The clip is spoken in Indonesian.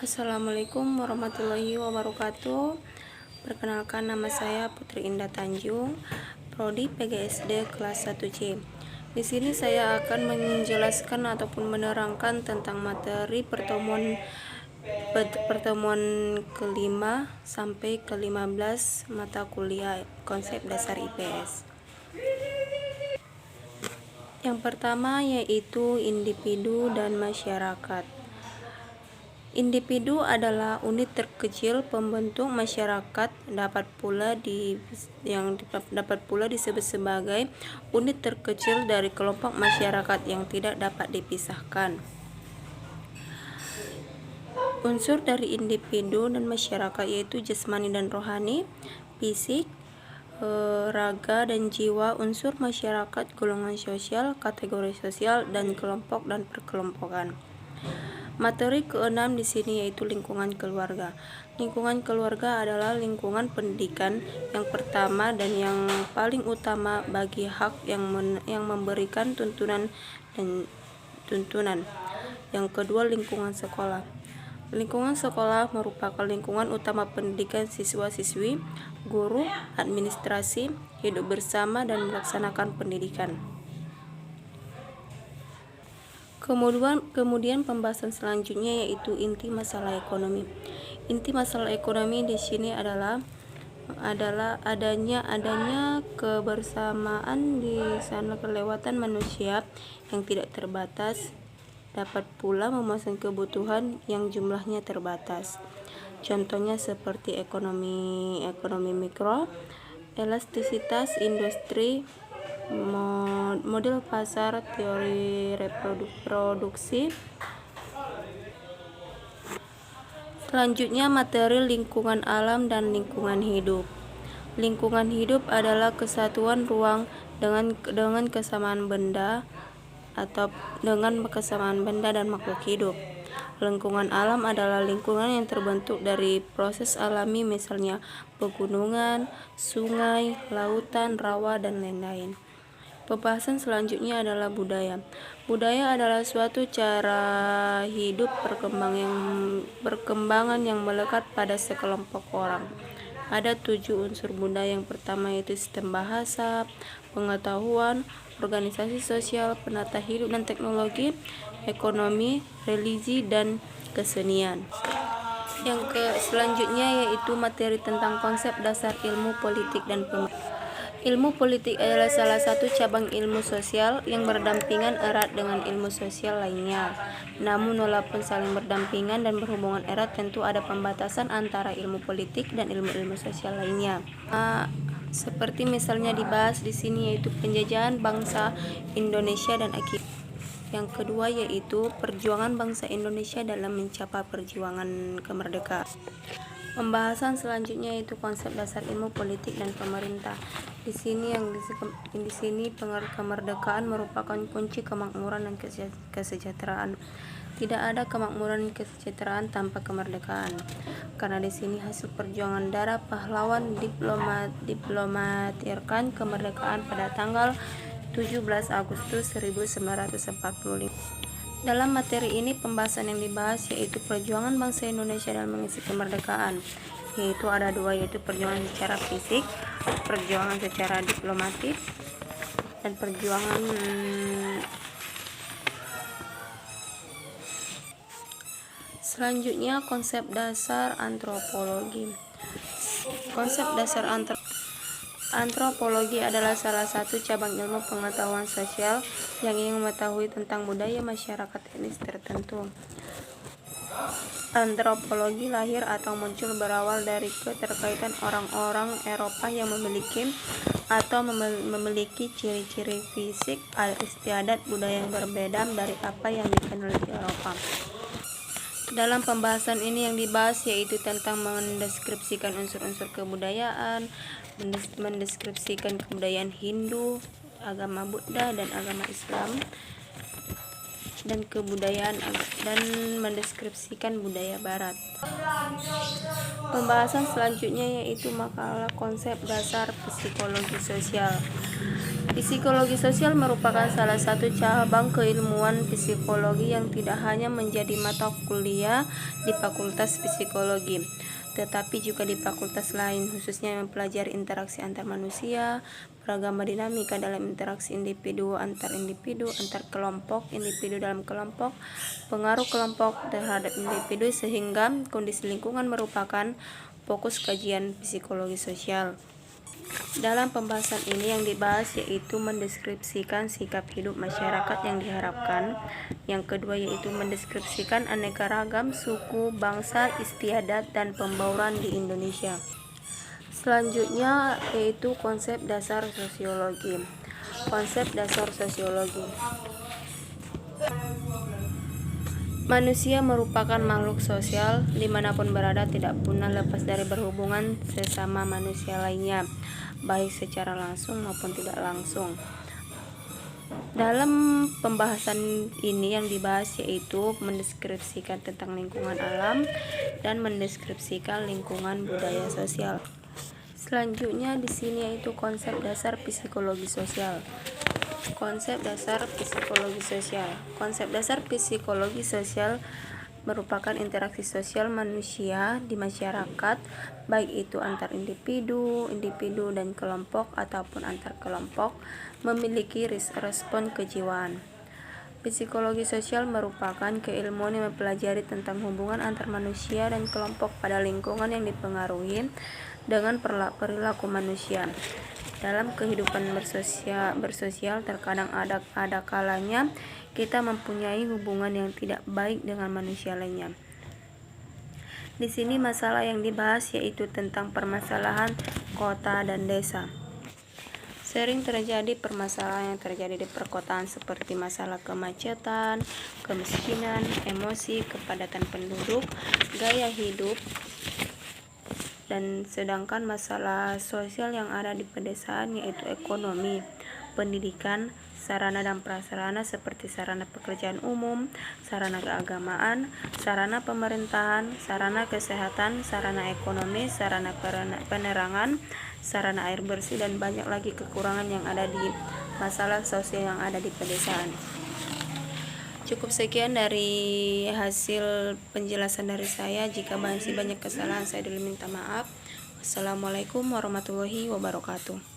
Assalamualaikum warahmatullahi wabarakatuh. Perkenalkan, nama saya Putri Indah Tanjung, Prodi PGSD kelas 1C. Di sini saya akan menjelaskan ataupun menerangkan tentang materi pertemuan kelima sampai ke-15 mata kuliah konsep dasar IPS. Yang pertama yaitu individu dan masyarakat. Individu adalah unit terkecil pembentuk masyarakat, dapat pula disebut sebagai unit terkecil dari kelompok masyarakat yang tidak dapat dipisahkan. Unsur dari individu dan masyarakat yaitu jasmani dan rohani, fisik, raga dan jiwa, unsur masyarakat, golongan sosial, kategori sosial, dan kelompok dan perkelompokan. Materi ke-6 di sini yaitu lingkungan keluarga. Lingkungan keluarga adalah lingkungan pendidikan yang pertama dan yang paling utama bagi hak yang memberikan tuntunan. Yang kedua, lingkungan sekolah. Lingkungan sekolah merupakan lingkungan utama pendidikan siswa-siswi, guru, administrasi, hidup bersama dan melaksanakan pendidikan. Kemudian pembahasan selanjutnya yaitu inti masalah ekonomi. Inti masalah ekonomi di sini adalah adanya kebersamaan di sana kelewatan manusia yang tidak terbatas, dapat pula memuaskan kebutuhan yang jumlahnya terbatas. Contohnya seperti ekonomi mikro, elastisitas industri, model pasar, teori reproduksi. Selanjutnya materi lingkungan alam dan lingkungan hidup. Lingkungan hidup adalah kesatuan ruang dengan kesamaan benda dan makhluk hidup. Lingkungan alam adalah lingkungan yang terbentuk dari proses alami, misalnya pegunungan, sungai, lautan, rawa, dan lain-lain. Pembahasan selanjutnya adalah budaya. Budaya adalah suatu cara hidup perkembangan yang melekat pada sekelompok orang. Ada 7 unsur budaya. Yang pertama yaitu sistem bahasa, pengetahuan, organisasi sosial, penata hidup dan teknologi, ekonomi, religi, dan kesenian. Yang selanjutnya yaitu materi tentang konsep dasar ilmu politik dan pemerintahan. Ilmu politik adalah salah satu cabang ilmu sosial yang berdampingan erat dengan ilmu sosial lainnya. Namun walaupun saling berdampingan dan berhubungan erat, tentu ada pembatasan antara ilmu politik dan ilmu-ilmu sosial lainnya. Seperti misalnya dibahas di sini yaitu penjajahan bangsa Indonesia dan akibat. Yang kedua yaitu perjuangan bangsa Indonesia dalam mencapai perjuangan kemerdekaan. Pembahasan selanjutnya yaitu konsep dasar ilmu politik dan pemerintah. Di sini kemerdekaan merupakan kunci kemakmuran dan kesejahteraan. Tidak ada kemakmuran dan kesejahteraan tanpa kemerdekaan. Karena di sini hasil perjuangan darah pahlawan diplomatirkan kemerdekaan pada tanggal 17 Agustus 1945. Dalam materi ini pembahasan yang dibahas yaitu perjuangan bangsa Indonesia dalam mengisi kemerdekaan, yaitu ada 2, yaitu perjuangan secara fisik, perjuangan secara diplomatik, dan perjuangan selanjutnya konsep dasar antropologi. Konsep dasar antropologi adalah salah satu cabang ilmu pengetahuan sosial yang ingin mengetahui tentang budaya masyarakat etnis tertentu. Antropologi lahir atau muncul berawal dari keterkaitan orang-orang Eropa yang memiliki ciri-ciri fisik, adat istiadat, budaya yang berbeda dari apa yang dikenal di Eropa. Dalam pembahasan ini yang dibahas yaitu tentang mendeskripsikan unsur-unsur kebudayaan, mendeskripsikan kebudayaan Hindu, agama Buddha, dan agama Islam, dan mendeskripsikan budaya Barat. Pembahasan selanjutnya yaitu makalah konsep dasar psikologi sosial. Psikologi sosial merupakan salah satu cabang keilmuan psikologi yang tidak hanya menjadi mata kuliah di Fakultas Psikologi, tetapi juga di fakultas lain, khususnya yang mempelajari interaksi antar manusia, beragam dinamika dalam interaksi individu, antar kelompok, individu dalam kelompok, pengaruh kelompok terhadap individu, sehingga kondisi lingkungan merupakan fokus kajian psikologi sosial. Dalam pembahasan ini yang dibahas yaitu mendeskripsikan sikap hidup masyarakat yang diharapkan. Yang kedua yaitu mendeskripsikan aneka ragam suku, bangsa, istiadat, dan pembauran di Indonesia. Selanjutnya yaitu konsep dasar sosiologi. Konsep dasar sosiologi. Manusia merupakan makhluk sosial, dimanapun berada tidak pernah lepas dari berhubungan sesama manusia lainnya, baik secara langsung maupun tidak langsung. Dalam pembahasan ini yang dibahas yaitu mendeskripsikan tentang lingkungan alam dan mendeskripsikan lingkungan budaya sosial. Selanjutnya di sini yaitu konsep dasar psikologi sosial. Konsep dasar psikologi sosial. Konsep dasar psikologi sosial merupakan interaksi sosial manusia di masyarakat, baik itu antar individu dan kelompok ataupun antar kelompok, memiliki respon kejiwaan. Psikologi sosial merupakan keilmuan yang mempelajari tentang hubungan antar manusia dan kelompok pada lingkungan yang dipengaruhi dengan perilaku manusia. Dalam kehidupan bersosial terkadang ada kalanya kita mempunyai hubungan yang tidak baik dengan manusia lainnya. Di sini masalah yang dibahas yaitu tentang permasalahan kota dan desa. Sering terjadi permasalahan yang terjadi di perkotaan seperti masalah kemacetan, kemiskinan, emosi, kepadatan penduduk, gaya hidup, dan sedangkan masalah sosial yang ada di pedesaan yaitu ekonomi, pendidikan, sarana dan prasarana seperti sarana pekerjaan umum, sarana keagamaan, sarana pemerintahan, sarana kesehatan, sarana ekonomi, sarana penerangan, sarana air bersih, dan banyak lagi kekurangan yang ada di masalah sosial yang ada di pedesaan. Cukup sekian dari hasil penjelasan dari saya. Jika masih banyak kesalahan, saya dulu minta maaf. Wassalamualaikum warahmatullahi wabarakatuh.